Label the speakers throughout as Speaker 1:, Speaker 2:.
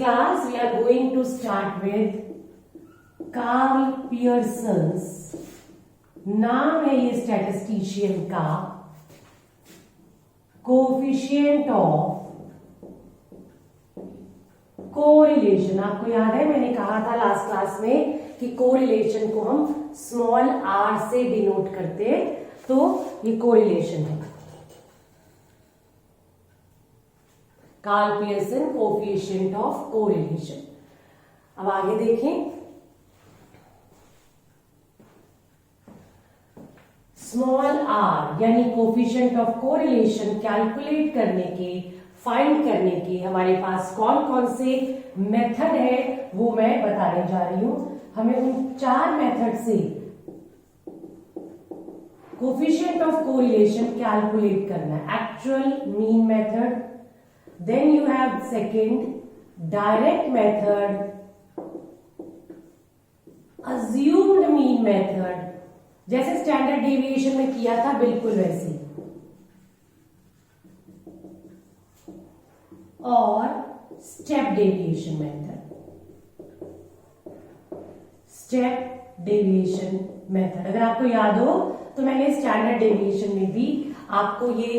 Speaker 1: class we are going to start with Karl Pearson's, नाम है ये स्टैटिस्टिशियन का, कोफिशिएंट ऑफ कोरिलेशन। आपको याद है मैंने कहा था लास्ट क्लास में कि कोरिलेशन को हम स्मॉल आर से डिनोट करते हैं, तो ये कोरिलेशन है। Karl Pearson coefficient of correlation. अब आगे देखें, स्मॉल आर यानी कोफिशिएंट ऑफ कोरिलेशन कैलकुलेट करने के, फाइंड करने के हमारे पास कौन कौन से मेथड है वो मैं बताने जा रही हूं। हमें उन 4 मेथड से कोफिशिएंट ऑफ कोरिलेशन कैलकुलेट करना है। Actual mean method, then you have second direct method, assumed mean method, जैसे स्टैंडर्ड डेविएशन में किया था बिल्कुल वैसे, और step deviation method. Step deviation method अगर आपको याद हो तो मैंने स्टैंडर्ड डेविएशन में भी आपको ये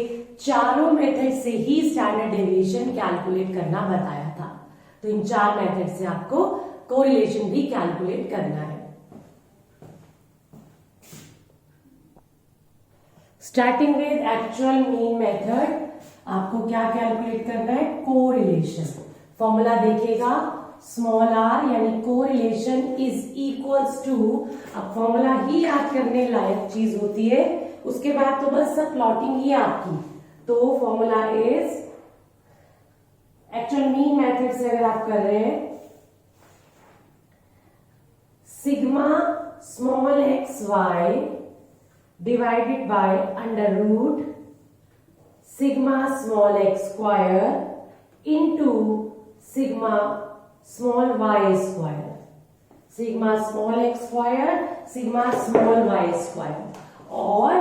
Speaker 1: चारों मेथड से ही स्टैंडर्ड डेविएशन कैलकुलेट करना बताया था। तो इन 4 मेथड से आपको कोरिलेशन भी कैलकुलेट करना है। Starting with actual mean method, आपको क्या कैलकुलेट करना है? कोरिलेशन। फॉर्मूला देखिएगा, स्मॉल आर यानी कोरिलेशन इज इक्वल्स टू, अब फॉर्मूला ही याद करने लायक चीज होती है, उसके बाद तो बस सब प्लॉटिंग ही आपकी। तो formula is, actual mean method से अगर आप कर रहे हैं, sigma small x y divided by under root sigma small x square into sigma small y square, sigma small x square sigma small y square, और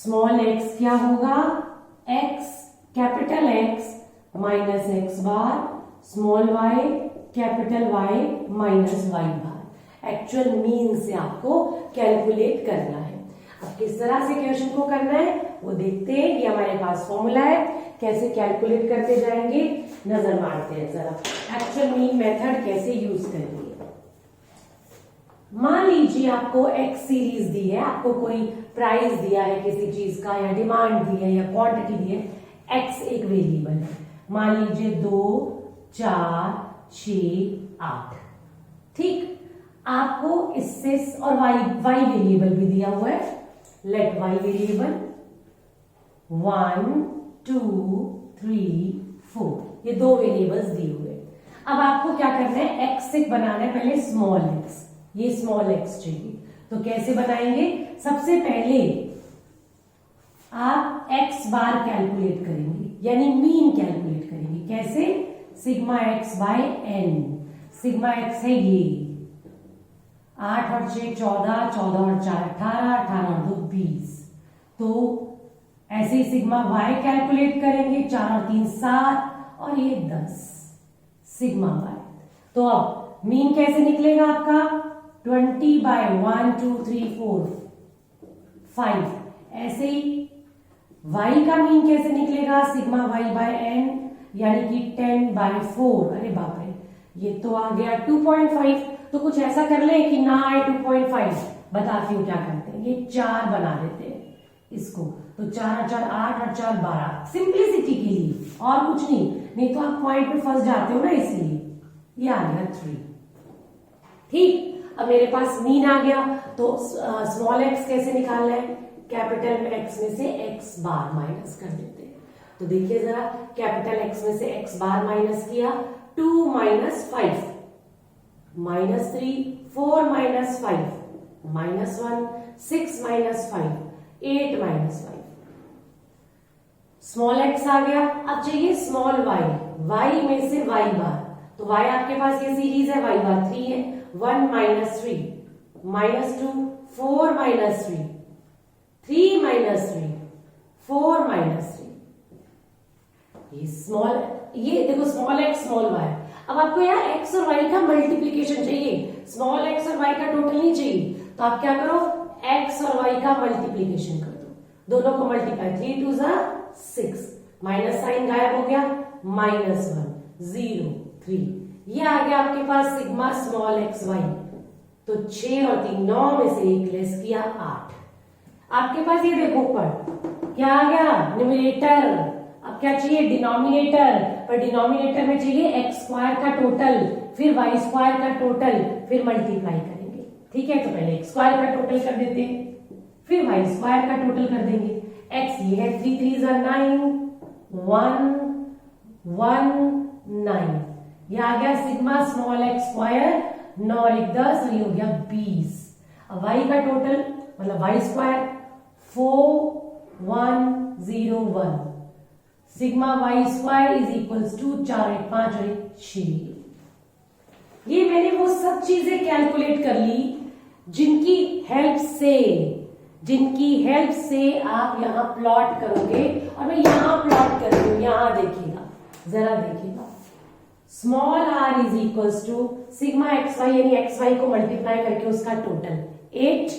Speaker 1: small x क्या होगा? x capital x minus x bar, small y capital Y minus y bar. Actual mean से आपको calculate करना है। अब किस तरह से क्वेश्चन को करना है वो देखते हैं। ये हमारे पास फॉर्मूला है, कैसे कैलकुलेट करते जाएंगे नजर मारते हैं जरा। एक्चुअल मीन मेथड कैसे यूज करेंगे। मान लीजिए आपको एक्स सीरीज दी है, आपको कोई प्राइस दिया है किसी चीज का, या डिमांड दी है या क्वांटिटी दी है, एक्स एक वेरिएबल है। मान लीजिए 2, 4, 6, 8, ठीक। आपको इससे और वाई वेरिएबल भी दिया हुआ है, लेट वाई वेरिएबल 1, 2, 3, 4, ये 2 वेरिएबल्स दिए हुए। अब आपको क्या करना है? एक्स से बनाना है पहले स्मॉल एक्स, ये स्मॉल एक्स चाहिए। तो कैसे बनाएंगे? सबसे पहले आप एक्स बार कैलकुलेट करेंगे, यानी मीन कैलकुलेट करेंगे। कैसे? Sigma x by n. Sigma x है ये 8 और 6 14, 14 और 4 18, 18 और 2 20। तो ऐसे ही सिग्मा वाई कैलकुलेट करेंगे, 4 और 3 7 और ये 10 सिग्मा वाई। तो अब मीन कैसे निकलेगा आपका? 20 बाय 1 2 3 4 5। ऐसे ही वाई का मीन कैसे निकलेगा? सिग्मा वाई बाय एन यानी कि 10 बाय 4। अरे बाप रे, ये तो आ गया 2.5। तो कुछ ऐसा कर ले कि ना आए 2.5, बताती हूँ क्या करते हैं। ये 4 बना देते हैं इसको, तो 4 और 4 8 और 4 12, सिंप्लिसिटी के लिए और कुछ नहीं तो आप पॉइंट पे फंस जाते हो ना, इसलिए ये आ गया 3। ठीक, अब मेरे पास मीन आ गया, तो स्मॉल एक्स कैसे निकालना है? कैपिटल एक्स में से एक्स बार माइनस कर देते हैं। तो देखिए जरा, कैपिटल एक्स में से एक्स बार माइनस किया, 2 minus 5 minus 3, 4 minus 5 minus 1, 6 minus 5 8 minus 5। Small x आ गया। अब चाहिए स्मॉल वाई, वाई में से वाई बार। तो वाई आपके पास ये सीरीज है, वाई बार 3 है। 1 minus 3 minus 2, 4 minus 3, 3 minus 3, 4 minus 3। ये स्मॉल, ये देखो स्मॉल एक्स स्मॉल वाई। अब आपको यहाँ एक्स और वाई का मल्टीप्लीकेशन चाहिए, स्मॉल एक्स और वाई का टोटल नहीं चाहिए, तो आप क्या करो, एक्स और वाई का मल्टीप्लीकेशन कर दो, दोनों को मल्टीप्लाई, 3 2 6, माइनस साइन गायब हो गया, -1 0 3, ये आ गया आपके पास सिग्मा स्मॉल एक्स वाई। तो 6 और 3 9 में से 1 लेस किया 8। आपके पास ये देखो ऊपर क्या आ गया, न्यूमरेटर। अब क्या चाहिए, डिनोमिनेटर, पर डिनोमिनेटर में चाहिए एक्स स्क्वायर का टोटल, फिर वाई स्क्वायर का टोटल, फिर मल्टीप्लाई करेंगे। ठीक है, तो पहले एक्स स्क्वायर का टोटल कर देते हैं, फिर वाई स्क्वायर का टोटल कर देंगे। एक्स ये है 3 3 9, 1 1 9, ये आ गया सिग्मा स्मॉल एक्स स्क्वायर, 9 और 1 10, और ये हो गया 20। अब वाई का टोटल मतलब y square 4 1 0 1, sigma y square is equals to 4 8 5 और 6। ये मैंने वो सब चीजें कैलकुलेट कर ली जिनकी हेल्प से आप यहां प्लॉट करोगे, और मैं यहां प्लॉट कर रही हूं, यहां देखिएगा, जरा देखिएगा, small r is equals to sigma x y, यानी एक्स वाई को मल्टीप्लाई करके उसका टोटल 8,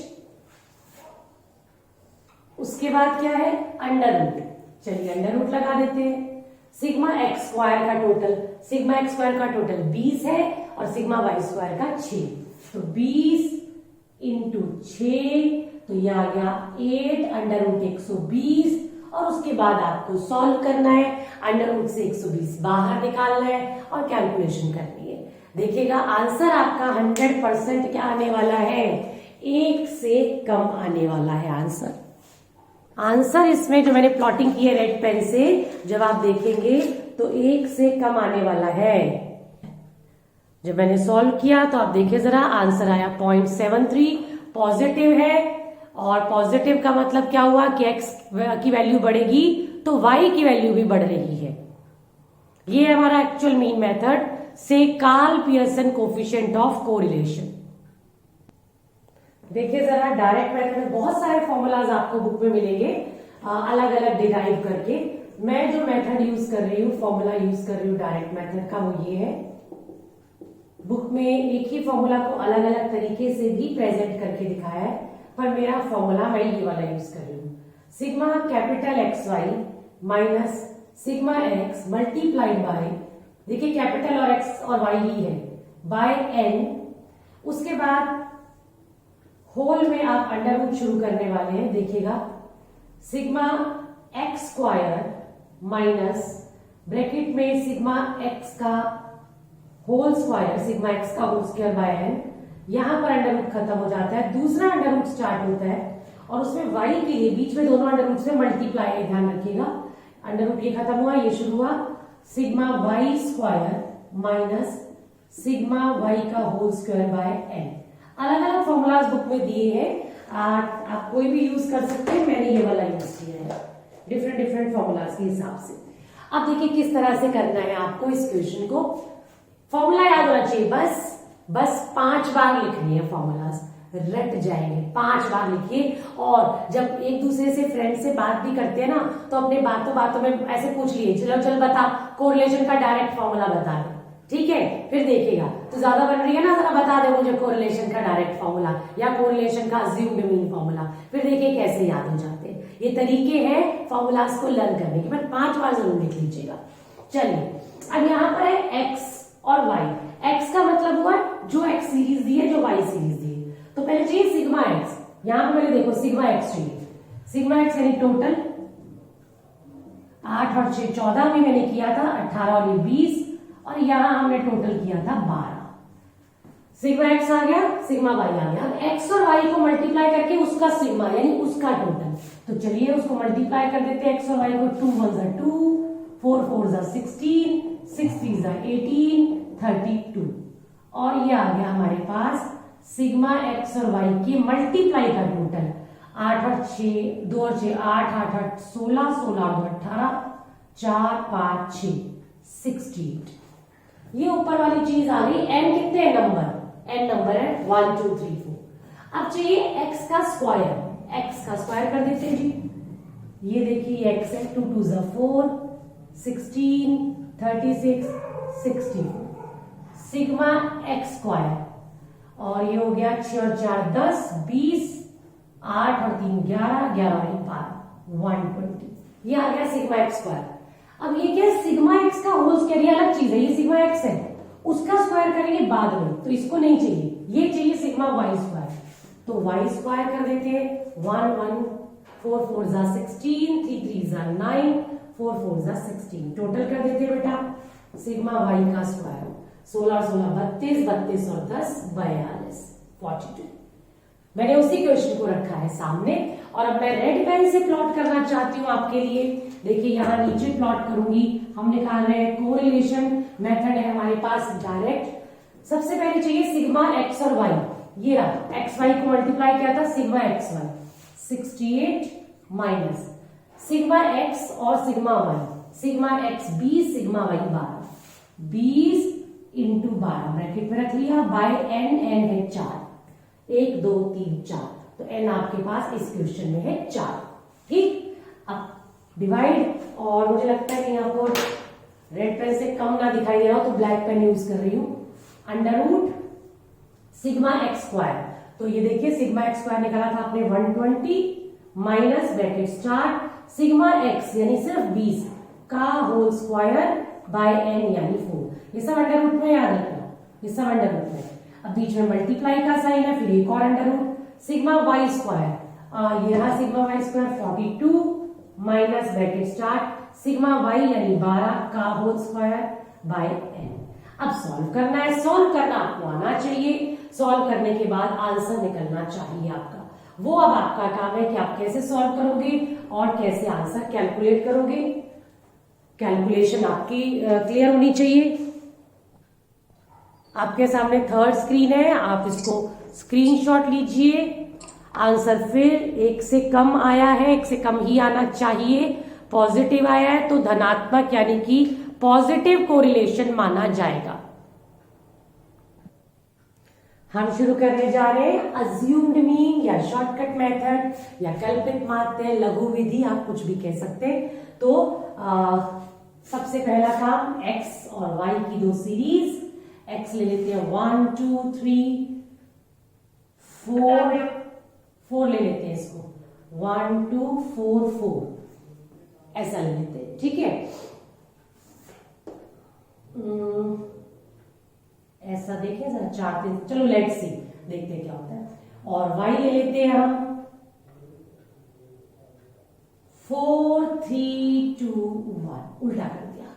Speaker 1: उसके बाद क्या है, अंडर रूट, चलिए अंडर रूट लगा देते हैं। सिग्मा एक्स स्क्वायर का टोटल, सिग्मा एक्स स्क्वायर का टोटल 20 है, और सिग्मा वाई स्क्वायर का 6, तो 20 इंटू 6, तो यह आ गया 8 अंडर रूट 120, और उसके बाद आपको सॉल्व करना है, अंडर रूट से 120 बाहर निकालना है और कैलकुलेशन करनी है। देखिएगा आंसर आपका 100% क्या आने वाला है, 1 से कम आने वाला है आंसर इसमें जो मैंने प्लॉटिंग की है रेड पेन से, जब आप देखेंगे तो 1 से कम आने वाला है। जब मैंने सॉल्व किया तो आप देखिए जरा, आंसर आया 0.73, पॉजिटिव है, और पॉजिटिव का मतलब क्या हुआ कि x की वैल्यू बढ़ेगी तो y की वैल्यू भी बढ़ रही है। ये हमारा एक्चुअल मीन मेथड से Karl Pearson coefficient of correlation. देखिए जरा, डायरेक्ट मेथड में बहुत सारे फॉर्मूलाज आपको बुक में मिलेंगे अलग अलग डिराइव करके। मैं जो मेथड यूज कर रही हूँ, फॉर्मूला यूज कर रही हूँ डायरेक्ट मेथड का, वो ये है। बुक में एक ही फॉर्मूला को अलग अलग तरीके से भी प्रेजेंट करके दिखाया है, पर मेरा फॉर्मूला मैं ये वाला यूज कर रही हूँ, sigma capital x y minus sigma x multiplied by, देखिए कैपिटल और एक्स और वाई ही है, बाय एन, उसके बाद होल में आप अंडर रूट शुरू करने वाले हैं। देखिएगा sigma x square minus bracket में सिग्मा एक्स का होल स्क्वायर, सिग्मा एक्स का होल स्क्वायर बाय एन, यहां पर अंडर रूट खत्म हो जाता है, दूसरा अंडर रूट स्टार्ट होता है, और उसमें वाई के लिए बीच में दोनों अंडर रूट से मल्टीप्लाई है, ध्यान रखिएगा, अंडर रूट ये खत्म हुआ, ये शुरू हुआ, sigma y square minus sigma y का होल स्क्वायर बाय एन। अलग अलग फॉर्मूलाज बुक में दिए हैं, आप कोई भी यूज कर सकते हैं, मैंने ये वाला यूज किया है डिफरेंट फॉर्मूलाज के हिसाब से। अब देखिए किस तरह से करना है आपको इस क्वेश्चन को। फॉर्मूला याद होना चाहिए, बस 5 बार लिखनी है, फॉर्मूलाज रट जाएंगे, 5 बार लिखिए। और जब एक दूसरे से फ्रेंड से बात भी करते हैं ना, तो अपने बातों में ऐसे पूछ लिए, चल बता कोरिलेशन का डायरेक्ट फॉर्मूला बता दे, ठीक है, फिर देखिएगा तो ज्यादा बन रही है ना, जरा बता दे मुझे कोरिलेशन का डायरेक्ट फॉर्मूला या कोरिलेशन का अज्यूम्ड मीन फॉर्मूला, फिर देखिए कैसे याद हो जाते हैं। ये तरीके हैं फॉर्मूलाज को लर्न करने के, बट 5 बार जरूर लिख लीजिएगा। चलिए अब यहाँ पर है एक्स और वाई। एक्स का मतलब हुआ जो एक्स सीरीज दी है, जो वाई सीरीज दी है, तो पहले चाहिए सिग्मा एक्स। यहां पर मैंने देखो सिग्मा एक्स चाहिए, सिग्मा एक्स यानी टोटल 8 और 6 14 में मैंने किया था 18 और ये 20, और यहां हमने टोटल किया था 12। सिग्मा एक्स आ गया, सिग्मा वाई आ गया। अब एक्स और वाई को मल्टीप्लाई करके उसका सिग्मा यानी उसका टोटल, तो चलिए उसको मल्टीप्लाई कर देते हैं एक्स और वाई को। 2 1 जा 2, 4 4 जा 16, 6 3 जा 18, 32, और ये आ गया हमारे पास सिग्मा एक्स और वाई के मल्टीप्लाई का टोटल। 8 और 6 2 और 6 8 8 8 16 16 और 18 4 5 6 68। ये ऊपर वाली चीज आ गई। एन कितने नंबर, एन नंबर है 1 2 3 4। अब चाहिए एक्स का स्क्वायर, एक्स का स्क्वायर कर देते हैं जी। ये देखिए एक्स है, 2 2 जा 4, 16 36 64। सिग्मा एक्स स्क्वायर, और ये हो गया 6 और 4 10, 20, 8 और 3 11, 11 और 1 12, 120। ये आ गया सिग्मा एक्स स्क्वायर। अब ये क्या है, सिग्मा एक्स का होल स्क्वायर, ये अलग चीज है, ये सिग्मा एक्स है, उसका स्क्वायर करेंगे बाद में, तो इसको नहीं चाहिए, ये चाहिए सिग्मा वाई स्क्वायर। तो वाई स्क्वायर कर देते हैं, 1 1 4 4 जा 16, 3 3 जा 9, 4 4 जा 16, टोटल कर देते हैं बेटा सिग्मा वाई का स्क्वायर, 16 और 16 32, 32 और 10 42, 42। मैंने उसी क्वेश्चन को रखा है सामने, और अब मैं रेड पेन से प्लॉट करना चाहती हूँ आपके लिए। देखिए यहाँ नीचे प्लॉट करूंगी, हम निकाल रहे हैं कोरिलेशन मेथड है हमारे पास डायरेक्ट। सबसे पहले चाहिए सिग्मा एक्स और वाई, ये रहा एक्स वाई को मल्टीप्लाई किया था sigma x y, 68 minus sigma x और sigma y, sigma x 20, sigma y 12, 20 into 12 bracket में रख लिया, बाय एन, एन है 4, 1 2 3 4, तो एन आपके पास इस क्वेश्चन में है 4। ठीक, अब डिवाइड, और मुझे लगता है कि यहाँ पर रेड पेन से कम ना दिखाई दे रहा हो तो ब्लैक पेन यूज कर रही हूं। Under root sigma x square, तो ये देखिए सिग्मा एक्स स्क्वायर निकाला था आपने 120 minus bracket start sigma x यानी सिर्फ 20 का होल स्क्वायर बाय एन यानी 4। ये सब अंडर रूट में याद रखना, ये सब अंडर रूट में। अब बीच में मल्टीप्लाई का साइन है, फिर एक और under root sigma y square, ये रहा sigma y square 42 minus bracket start sigma y यानी 12 का होल स्क्वायर बाय एन। अब सॉल्व करना है, सॉल्व करना आपको आना चाहिए, सॉल्व करने के बाद आंसर निकलना चाहिए आपका। वो अब आपका काम है कि आप कैसे सॉल्व करोगे और कैसे आंसर कैलकुलेट करोगे। कैलकुलेशन आपकी क्लियर होनी चाहिए। आपके सामने थर्ड स्क्रीन है, आप इसको स्क्रीनशॉट लीजिए। आंसर फिर 1 से कम आया है, 1 से कम ही आना चाहिए। पॉजिटिव आया है तो धनात्मक यानी कि पॉजिटिव कोरिलेशन माना जाएगा। हम शुरू करने जा रहे हैं अज्यूम्ड मीन या शॉर्टकट मेथड या कल्पित माध्य, लघु विधि, आप कुछ भी कह सकते हैं। तो सबसे पहला काम x और y की दो सीरीज, x ले लेते हैं 1 2 3 4, 4 ले लेते हैं इसको 1 2 4 4 ऐसा ले लेते हैं, ठीक है। ऐसा देखें जरा 4 3, चलो लेट्स सी, देखते हैं क्या होता है। और y ले लेते हैं हम 4 3 2 1, उल्टा कर दिया।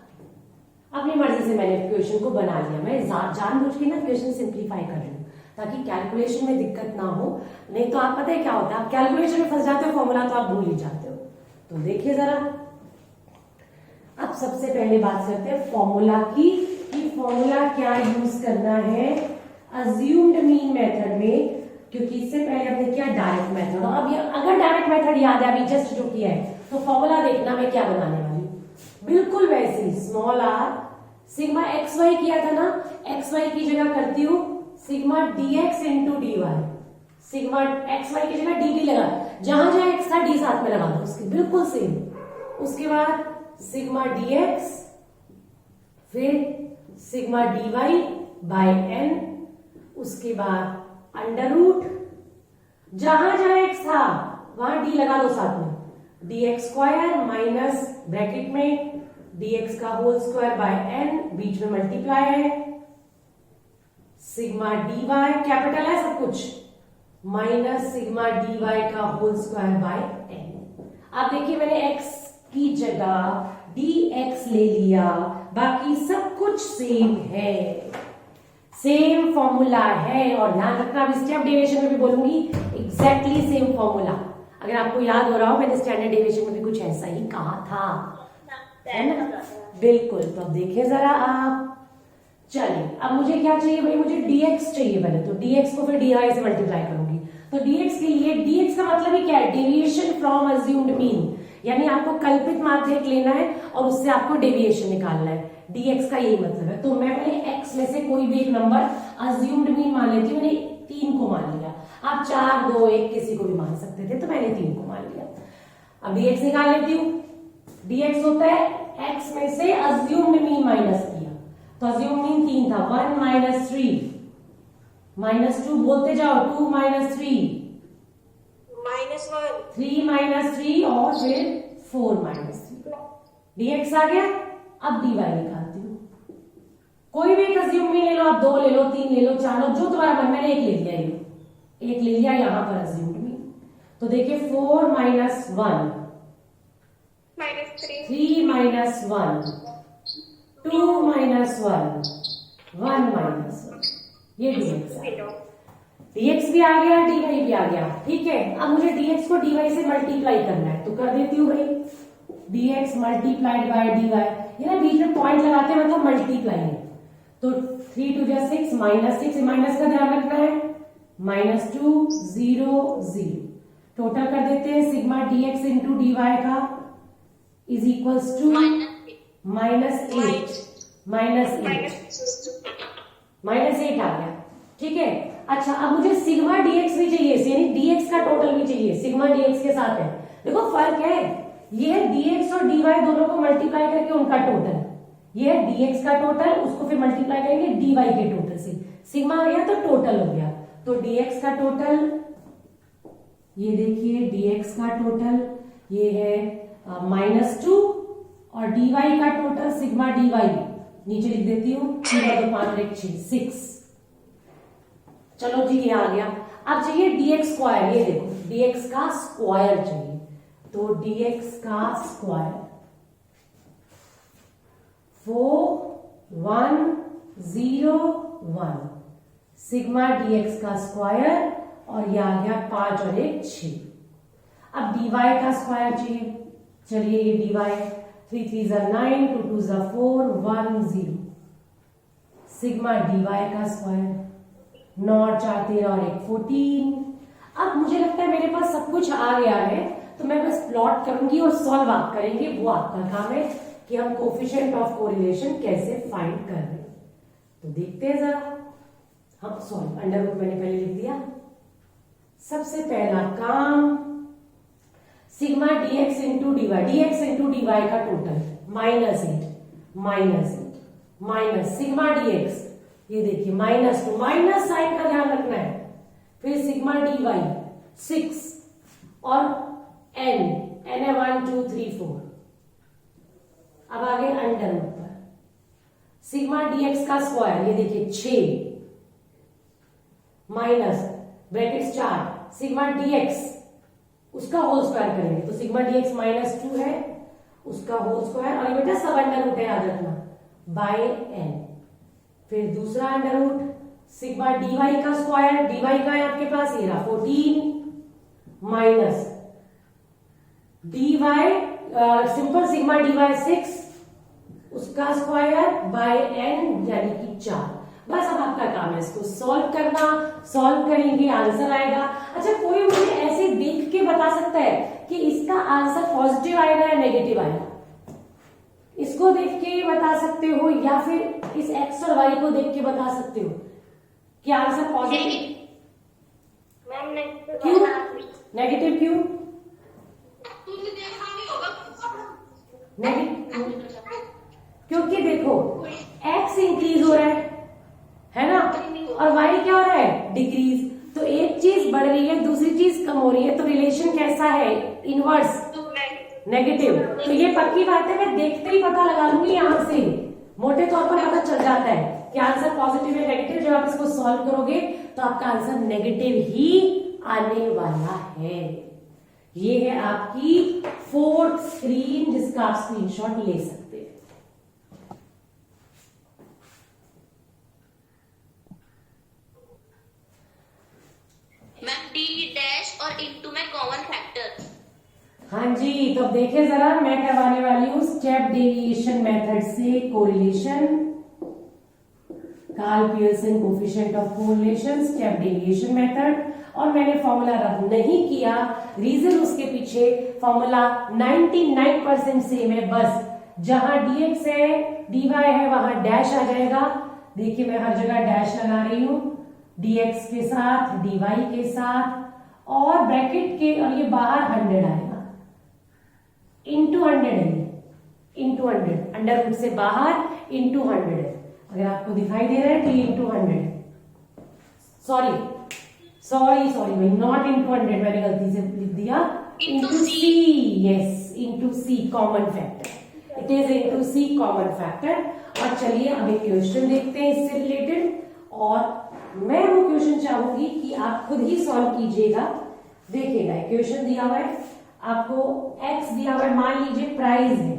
Speaker 1: अपनी मर्जी से मैंने क्वेश्चन को बना लिया। मैं जानबूझ के ना क्वेश्चन सिंप्लीफाई कर रही हूँ ताकि कैलकुलेशन में दिक्कत ना हो। नहीं तो आप पता है क्या होता है, आप कैलकुलेशन में फंस जाते हो, फॉर्मूला तो आप भूल ही जाते हो। तो देखिए जरा, अब सबसे पहले बात करते हैं फॉर्मूला की, कि फॉर्मूला क्या यूज करना है अज्यूम्ड मीन मेथड में, क्योंकि इससे पहले हमने किया डायरेक्ट मेथड। और अब अगर डायरेक्ट मेथड याद है अभी जस्ट जो किया है, तो फॉर्मूला देखना मैं क्या बनाने वाली हूँ, बिल्कुल वैसे ही small r sigma x y किया था ना, एक्स वाई की जगह करती हूँ sigma D x into d y, sigma x y की जगह डी डी लगा, जहां जहां एक्स था डी साथ में लगा दो उसके बिल्कुल सेम। उसके बाद सिग्मा डी एक्स, फिर sigma D y by n, उसके बाद अंडर रूट, जहां जहां एक्स था वहां डी लगा दो साथ में, D x square minus bracket में डी एक्स का होल स्क्वायर बाय एन, बीच में मल्टीप्लाई है, सिग्मा डी वाई कैपिटल है सब कुछ, माइनस सिग्मा डी वाई का होल स्क्वायर बाय एन। आप देखिए मैंने एक्स की जगह डी एक्स ले लिया, बाकी सब कुछ सेम है, सेम फॉर्मूला है। और ध्यान रखना, अब स्टेप डेविएशन में भी बोलूंगी एग्जैक्टली सेम फॉर्मूला। अगर आपको याद हो रहा हो मैंने स्टैंडर्ड डेविएशन में भी कुछ ऐसा ही कहा था, है ना, बिल्कुल। तो अब देखिए जरा आप, चलिए अब मुझे क्या चाहिए भाई, मुझे dx चाहिए पहले, तो dx को फिर dy से मल्टीप्लाई करूंगी। तो dx के लिए, dx का मतलब ही क्या है, डेविएशन फ्रॉम अज्यूम्ड मीन, यानी आपको कल्पित माध्य लेना है और उससे आपको डेविएशन निकालना है, dx का यही मतलब है। तो मैं पहले x में से कोई भी एक नंबर अज्यूम्ड मीन मान लेती हूँ, मैंने 3 को मान लिया, आप 4 2 1 किसी को भी मान सकते थे, तो मैंने 3 को मान लिया। अब dx निकाल लेती हूँ, dx होता है x में से अज्यूम्ड मीन माइनस किया, तो अज्यूमिंग 3 था, 1 माइनस 3 माइनस 2 बोलते जाओ, 2 माइनस 3
Speaker 2: -1
Speaker 1: 3 माइनस 3 और फिर 4 माइनस 3 dx आ गया। अब dy निकालती हूँ, कोई भी एक अज्यूम में ले लो, आप 2 ले लो, 3 ले लो, 4 लो, जो तुम्हारा मन, मैंने एक ले लिया, एक ले लिया यहां पर अज्यूम में। तो देखिए 4 माइनस 1 3 माइनस 1 2 माइनस 1 1 माइनस 1, ये dx भी आ गया, dy भी आ गया। ठीक है, अब मुझे dx को dy से मल्टीप्लाई करना है, तो कर देती हूँ भाई, dx मल्टीप्लाइड बाय dy, ये ना बीच में पॉइंट लगाते हैं, मतलब मल्टीप्लाई है। तो 3 2 जा 6 माइनस 6, माइनस का ध्यान रखना है, -2 0 0, टोटल कर देते हैं, सिग्मा dx इंटू dy का इज इक्वल्स टू -8 आ गया। ठीक है, अच्छा अब मुझे सिग्मा dx भी चाहिए, यानी dx का टोटल भी चाहिए, सिग्मा dx के साथ है। देखो फर्क है, ये है dx और dy दोनों को मल्टीप्लाई करके उनका टोटल, ये है dx का टोटल, उसको फिर मल्टीप्लाई करेंगे dy के टोटल से, सिग्मा आ गया तो टोटल हो गया। तो dx का टोटल, ये देखिए dx का टोटल ये है -2 और dy का टोटल सिग्मा dy नीचे लिख देती हूँ, 6। चलो जी ये आ गया। अब चाहिए dx स्क्वायर, ये देखो dx का स्क्वायर चाहिए, तो dx का स्क्वायर 4 1 0 1 सिग्मा dx का स्क्वायर, और ये आ गया 5 और 1 6। अब dy का स्क्वायर चाहिए, चलिए ये dy 3 3 जा 9 2 2 जा 4 1 0 सिग्मा dy का स्क्वायर 9 और 4 13 और 1 14। अब मुझे लगता है मेरे पास सब कुछ आ गया है, तो मैं बस प्लॉट करूंगी और सॉल्व आप करेंगे, वो आपका काम है कि हम कोफिशिएंट ऑफ कोरिलेशन कैसे फाइंड कर रहे हैं। तो देखते हैं जरा, हम सॉल्व, अंडर रूट मैंने पहले लिख दिया। सबसे पहला काम, sigma dx into dy, dx into dy का टोटल -8 माइनस सिग्मा dx, ये देखिए -2, माइनस साइन का ध्यान रखना है, फिर सिग्मा dy 6 और n है 1 2 3 4। अब आगे अंडर रूट पर सिग्मा dx का स्क्वायर, ये देखिए 6 माइनस ब्रैकेट 4 सिग्मा dx उसका होल स्क्वायर करेंगे, तो सिग्मा dx -2 है, उसका होल स्क्वायर, और ये बेटा सब अंडर रूट है याद रखना, बाय n। फिर दूसरा अंडर रूट सिग्मा dy का स्क्वायर, dy का है आपके पास ये रहा 14 minus dy simple sigma dy 6 उसका स्क्वायर बाय n यानी कि 4। बस अब आपका काम है इसको सॉल्व करना, सॉल्व करेंगे आंसर आएगा। अच्छा कोई मुझे ऐसे देख के बता सकता है कि इसका आंसर पॉजिटिव आएगा या नेगेटिव आएगा? इसको देख के बता सकते हो या फिर इस x और y को देख के बता सकते हो कि आंसर पॉजिटिव? क्यों नेगेटिव, क्यों नेगेटिव? क्योंकि देखो x इंक्रीज हो रहा है ना, और y क्या हो रहा है डिक्रीज, तो एक चीज बढ़ रही है दूसरी चीज कम हो रही है, तो रिलेशन कैसा है? Inverse negative. तो ये पक्की बात है, मैं देखते ही पता लगा लूंगी, यहां से मोटे तौर पर पता चल जाता है कि आंसर पॉजिटिव है नेगेटिव। जब आप इसको सॉल्व करोगे तो आपका आंसर नेगेटिव ही आने वाला है। ये है आपकी 4th स्क्रीन जिसका आप स्क्रीनशॉट ले सकते हैं।
Speaker 2: मैम डी डैश और इनटू में कॉमन फैक्टर।
Speaker 1: हाँ जी, तो अब देखें जरा, मैं करवाने वाली हूं स्टेप डेविएशन मेथड से correlation, Karl Pearson coefficient of correlation step deviation method, और मैंने फॉर्मूला रब नहीं किया, रीजन उसके पीछे फॉर्मूला 99% सेम है, बस जहां dx है dy है वहां डैश आ जाएगा। देखिए मैं हर जगह डैश लगा रही हूं, dx के साथ dy के साथ, और ब्रैकेट के, और ये बाहर 100 आएगा, इंटू 100 है, इंटू 100 अंडर रूट से बाहर इंटू 100 है। अगर आपको दिखाई दे रहा है तो ये इंटू 100, सॉरी भाई, नॉट इंटू 100, मैंने गलती से लिख दिया into C. Yes, into C common factor, it is into C common factor. और चलिए अब एक क्वेश्चन देखते हैं इससे रिलेटेड, और मैं वो क्वेश्चन चाहूंगी कि आप खुद ही सॉल्व कीजिएगा। देखिएगा क्वेश्चन दिया हुआ है आपको, एक्स दिया हुआ है, मान लीजिए प्राइस है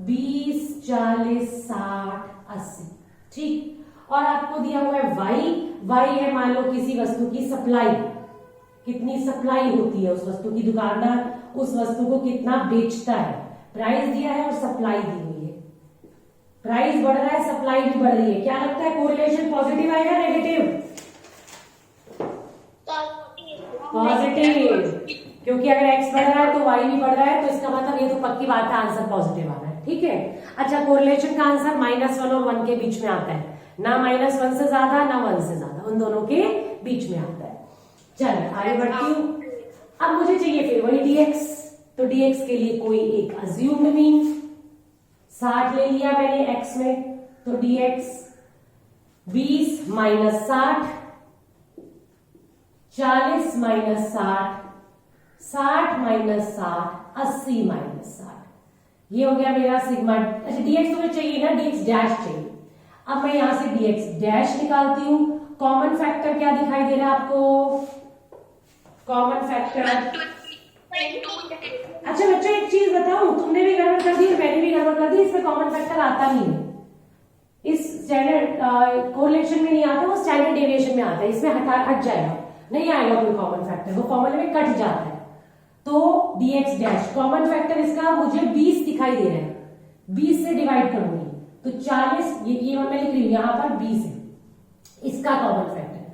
Speaker 1: 20, 40, 60, 80, ठीक, और आपको दिया हुआ है वाई है मान लो किसी वस्तु की सप्लाई, कितनी सप्लाई होती है उस वस्तु की, दुकानदार उस वस्तु को कितना बेचता है, प्राइस दिया है और सप्लाई दी हुई है, प्राइस बढ़ रहा है सप्लाई भी बढ़ रही है, क्या लगता है कोरिलेशन पॉजिटिव आएगा नेगेटिव? पॉजिटिव, क्योंकि अगर एक्स बढ़ रहा है तो वाई भी बढ़ रहा है, तो इसका मतलब ये तो पक्की बात है आंसर पॉजिटिव आ रहा है, ठीक है। अच्छा, कोरिलेशन का आंसर -1 और 1 के बीच में आता है, ना -1 से ज्यादा ना 1 से ज्यादा, उन दोनों के बीच में आता है। चलिए आगे बढ़ती हूँ। अब मुझे चाहिए फिर वही dx, तो dx के लिए कोई एक अज्यूम्ड मीन, 60 ले लिया मैंने x में, तो dx 20 - 60, 40 - 60, 60 - 60, 80 - 60, ये हो गया मेरा सिग्मा। अच्छा dx तुम्हें चाहिए ना, dx डैश चाहिए। अब मैं यहां से dx डैश निकालती हूं, कॉमन फैक्टर क्या दिखाई दे रहा है आपको? कॉमन फैक्टर, अच्छा बच्चों एक चीज बताऊं, तुमने भी गड़बड़ कर दी और मैंने भी गड़बड़ कर दी, इसमें कॉमन फैक्टर आता नहीं है, इस स्टैंडर्ड कोरिलेशन में नहीं आता, वो स्टैंडर्ड डेविएशन में आता है, इसमें हट जाएगा, नहीं आएगा कोई कॉमन फैक्टर, वो फॉर्मूले में कट जाता है। तो dx डैश कॉमन फैक्टर इसका मुझे 20 दिखाई दे रहा है, 20 से डिवाइड करूंगी तो 40, ये मैं लिख रही हूं यहां पर 20 है, इसका कॉमन फैक्टर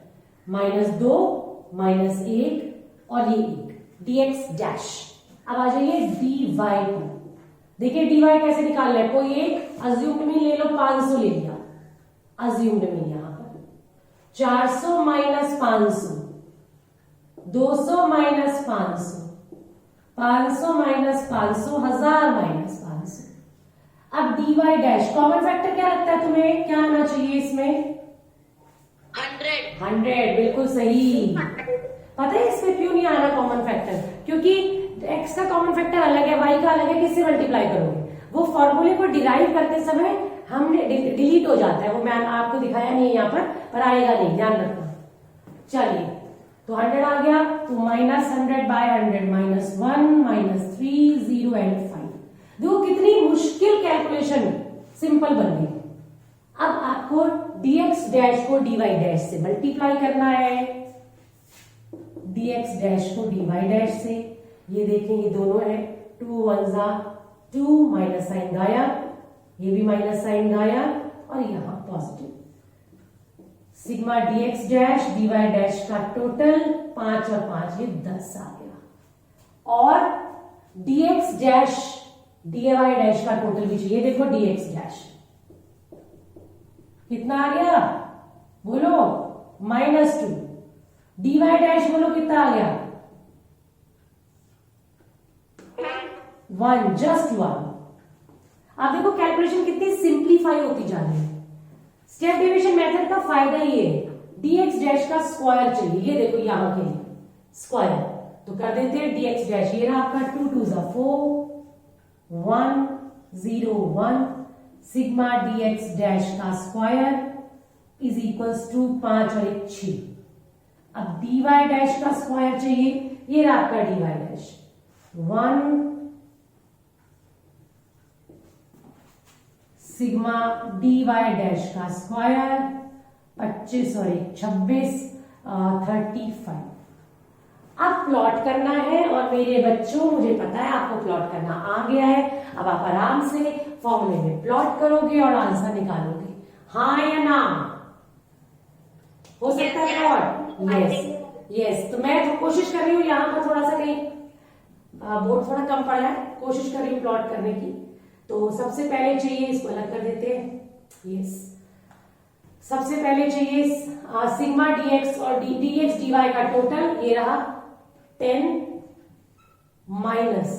Speaker 1: -2 -1 और ये 1, dx डैश। अब आ जाइए dy पर, देखिए dy कैसे निकालना है, कोई एक अज्यूम्ड मीन ले लो, 500 ले लिया, अज्यूम्ड मीन यहां पर 400 - 500, 200 - 500, 500 - 500, 1000 - 500। अब dy डैश कॉमन फैक्टर क्या लगता है तुम्हें, क्या आना चाहिए इसमें? 100, बिल्कुल सही। पता है इसमें क्यों नहीं आ रहा कॉमन फैक्टर? क्योंकि x का कॉमन फैक्टर अलग है, y का अलग है, किससे मल्टीप्लाई करोगे? वो फॉर्मूले को डिराइव करते समय हमने डिलीट हो जाता है, वो मैं आपको दिखाया नहीं है यहाँ पर आएगा नहीं, ध्यान रखना। चलिए तो 100 आ गया, तो -100 by 100, -1 -3 0 एंड 5। देखो कितनी मुश्किल कैलकुलेशन सिंपल बन गई। अब आपको dx डैश को dy डैश से मल्टीप्लाई करना है, dx डैश को dy डैश से, ये देखें ये दोनों है, 2 1 2, माइनस साइन गायब, ये भी माइनस साइन गायब, और यहां positive. Sigma dx dash dy dash का टोटल 5 और 5 ये 10 आ गया, और dx डैश dy डैश का टोटल भी चाहिए, देखो dx डैश कितना आ गया बोलो, -2, dy डैश बोलो कितना आ गया, 1, जस्ट 1। आप देखो कैलकुलेशन कितनी सिंप्लीफाई होती जा रही है। स्टेप डेविएशन मेथड का फायदा ये है, dx डैश का स्क्वायर चाहिए, ये देखो यहां के लिए स्क्वायर, तो कर देते हैं dx डैश, ये रहा आपका 2 2 4, 1 0 1, सिग्मा dx डैश का स्क्वायर इज इक्वल्स टू 5 और 1 6। अब dy डैश का स्क्वायर चाहिए, ये रहा आपका dy dash, 1 sigma dy dash का स्क्वायर 25 और 1 26, 35। अब प्लॉट करना है, और मेरे बच्चों मुझे पता है आपको प्लॉट करना आ गया है, अब आप आराम से फॉर्मूले में प्लॉट करोगे और आंसर निकालोगे, हाँ या ना? हो सकता है प्लॉट? यस। तो मैं तो कोशिश कर रही हूँ, यहाँ पर थोड़ा सा कहीं बोर्ड थोड़ा कम पड़ रहा है, कोशिश कर रही हूँ प्लॉट करने की। तो सबसे पहले चाहिए, इसको अलग कर देते हैं, यस, सबसे पहले चाहिए सिग्मा dx और dx dy का टोटल, ये रहा 10 minus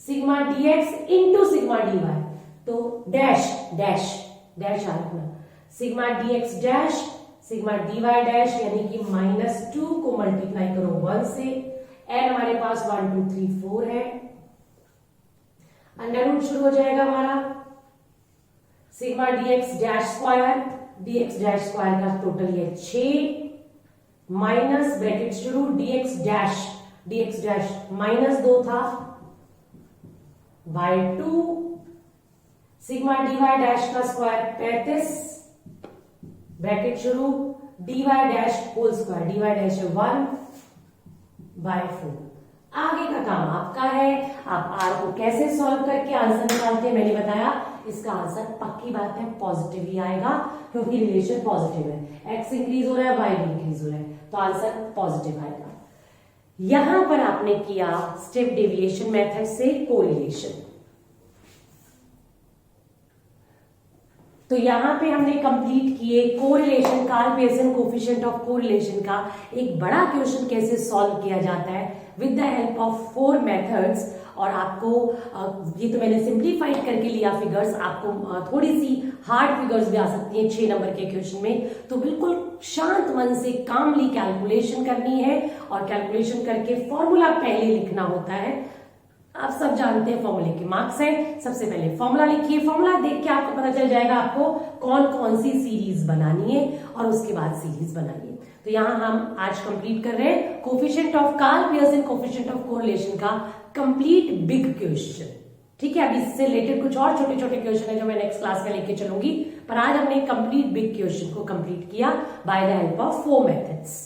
Speaker 1: sigma dx into sigma dy, तो डैश डैश डैश आ रहा, sigma D X dash sigma D Y dash यानी कि -2 को मल्टीप्लाई करो 1 से, एन हमारे पास 1 2 3 4 है, अंडर रूट शुरू हो जाएगा हमारा sigma D X dash square का टोटल ये 6 माइनस ब्रैकेट शुरू dx डैश -2 था बाय 2 सिग्मा dy डैश का स्क्वायर 35 ब्रैकेट शुरू dy dash whole square dy dash 1 by 4। आगे का काम आपका है, आप r को कैसे सॉल्व करके आंसर निकालते हैं मैंने बताया। इसका आंसर पक्की बात है पॉजिटिव ही आएगा क्योंकि रिलेशन पॉजिटिव है, x इंक्रीज हो रहा है y भी इंक्रीज हो रहा है, तो आंसर पॉजिटिव आएगा। यहां पर आपने किया स्टेप डेविएशन मेथड से कोरिलेशन, तो यहां पे हमने कंप्लीट किए correlation, Karl Pearson coefficient of correlation का एक बड़ा क्वेश्चन कैसे सॉल्व किया जाता है with the help of 4 methods. और आपको ये तो मैंने सिंप्लीफाइड करके लिया फिगर्स, आपको थोड़ी सी हार्ड फिगर्स भी आ सकती हैं 6 नंबर के क्वेश्चन में, तो बिल्कुल शांत मन से कामली कैलकुलेशन करनी है और कैलकुलेशन करके फॉर्मूला पहले लिखना होता है। आप सब जानते हैं फॉर्मूले के मार्क्स है, सबसे पहले फॉर्मूला लिखिए, फॉर्मूला देख के आपको पता चल जाएगा आपको कौन कौन सी सीरीज बनानी है और उसके बाद सीरीज बनाइए। तो यहां हम आज कंप्लीट कर रहे हैं coefficient of Karl Pearson coefficient of correlation का कंप्लीट बिग क्वेश्चन। ठीक है, अभी इससे रिलेटेड कुछ और छोटे छोटे क्वेश्चन है जो मैं नेक्स्ट क्लास में लेके चलूंगी, पर आज हमने कंप्लीट बिग क्वेश्चन को कंप्लीट किया by the help of 4 methods.